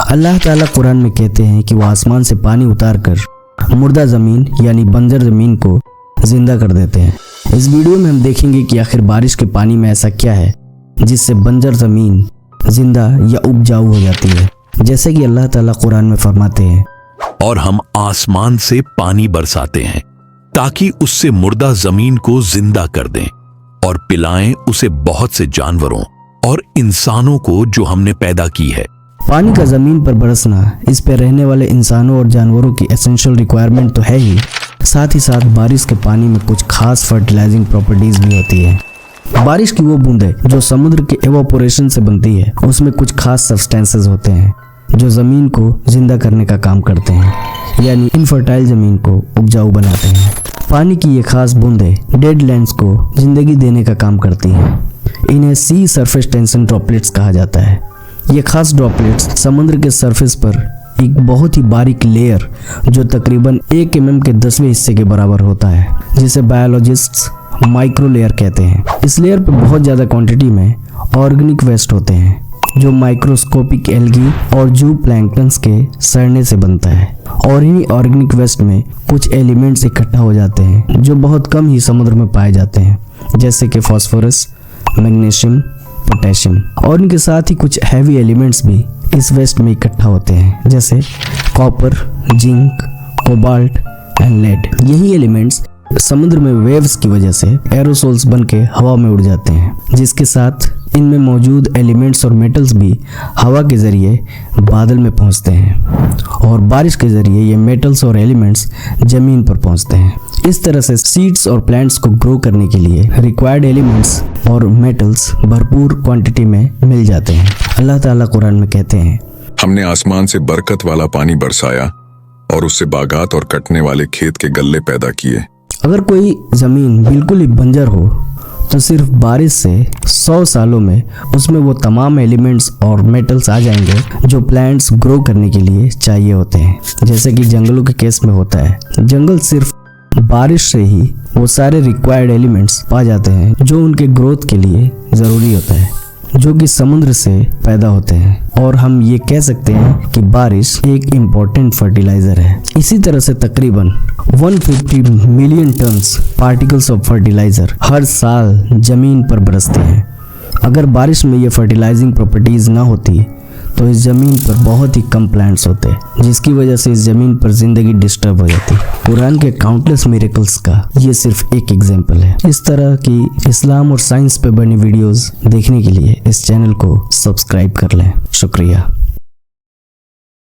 अल्लाह ताला कुरान में कहते हैं कि वो आसमान से पानी उतार कर मुर्दा ज़मीन यानी बंजर ज़मीन को जिंदा कर देते हैं। इस वीडियो में हम देखेंगे कि आखिर बारिश के पानी में ऐसा क्या है जिससे बंजर ज़मीन जिंदा या उपजाऊ हो जाती है। जैसे कि अल्लाह ताला कुरान में फरमाते हैं, और हम आसमान से पानी बरसाते हैं ताकि उससे मुर्दा जमीन को जिंदा कर दें और पिलाएं उसे बहुत से जानवरों और इंसानों को जो हमने पैदा की है। पानी का ज़मीन पर बरसना इस पर रहने वाले इंसानों और जानवरों की एसेंशियल रिक्वायरमेंट तो है ही, साथ ही साथ बारिश के पानी में कुछ खास फर्टिलाइजिंग प्रॉपर्टीज भी होती है। बारिश की वो बूंदें जो समुद्र के एवापोरेशन से बनती है, उसमें कुछ खास सब्सटेंसेस होते हैं जो ज़मीन को जिंदा करने का काम करते हैं, यानी इनफर्टाइल ज़मीन को उपजाऊ बनाते हैं। पानी की ये खास बूंदें डेड लैंड्स को जिंदगी देने का काम करती हैं। इन्हें सी सरफेस टेंशन ड्रॉपलेट्स कहा जाता है। ये खास ड्रॉपलेट्स समुद्र के सरफेस पर एक बहुत ही बारीक लेयर जो तकरीबन 1 mm के 10वें हिस्से के बराबर होता है, जिसे बायोलॉजिस्ट्स माइक्रो लेयर कहते हैं। इस लेयर पर बहुत ज़्यादा क्वांटिटी में ऑर्गेनिक वेस्ट होते हैं जो माइक्रोस्कोपिक एल्गी और जू प्लैंक्टन्स के सड़ने से बनता है, और इन्हीं ऑर्गेनिक वेस्ट में कुछ एलिमेंट्स इकट्ठा हो जाते हैं जो बहुत कम ही समुद्र में पाए जाते हैं, जैसे कि फास्फोरस, मैग्नीशियम, पोटेशियम, और इनके साथ ही कुछ हैवी एलिमेंट्स भी इस वेस्ट में इकट्ठा होते हैं, जैसे copper, zinc, cobalt and lead. यही एलिमेंट्स समुद्र में वेव्स की वजह से एरोसोल्स बनके हवा में उड़ जाते हैं, जिसके साथ इनमें मौजूद एलिमेंट्स और मेटल्स भी हवा के जरिए बादल में पहुंचते हैं और बारिश के जरिए ये मेटल्स और एलिमेंट्स जमीन पर पहुंचते हैं। इस तरह से सीड्स और प्लांट्स को ग्रो करने के लिए रिक्वायर्ड एलिमेंट्स और मेटल्स भरपूर क्वांटिटी में मिल जाते हैं। अल्लाह ताला कुरान में कहते हैं, हमने आसमान से बरकत वाला पानी बरसाया और उससे बागात और कटने वाले खेत के गल्ले पैदा किए। अगर कोई जमीन बिल्कुल ही बंजर हो तो सिर्फ बारिश से 100 सालों में उसमें वो तमाम एलिमेंट्स और मेटल्स आ जाएंगे जो प्लांट्स ग्रो करने के लिए चाहिए होते हैं। जैसे कि जंगलों के केस में होता है, जंगल सिर्फ बारिश से ही वो सारे रिक्वायर्ड एलिमेंट्स पा जाते हैं जो उनके ग्रोथ के लिए ज़रूरी होता है, जो कि समुद्र से पैदा होते हैं। और हम ये कह सकते हैं कि बारिश एक इम्पोर्टेंट फर्टिलाइजर है। इसी तरह से तकरीबन 150 million tons particles of fertiliser हर साल जमीन पर बरसते हैं। अगर बारिश में ये फर्टिलाइजिंग प्रॉपर्टीज ना होती तो इस ज़मीन पर बहुत ही कम प्लांट्स होते, जिसकी वजह से इस ज़मीन पर जिंदगी डिस्टर्ब हो जाती। कुरान के काउंटलेस मिरेकल्स का ये सिर्फ एक एग्जाम्पल है। इस तरह की इस्लाम और साइंस पे बनी वीडियोस देखने के लिए इस चैनल को सब्सक्राइब कर लें। शुक्रिया।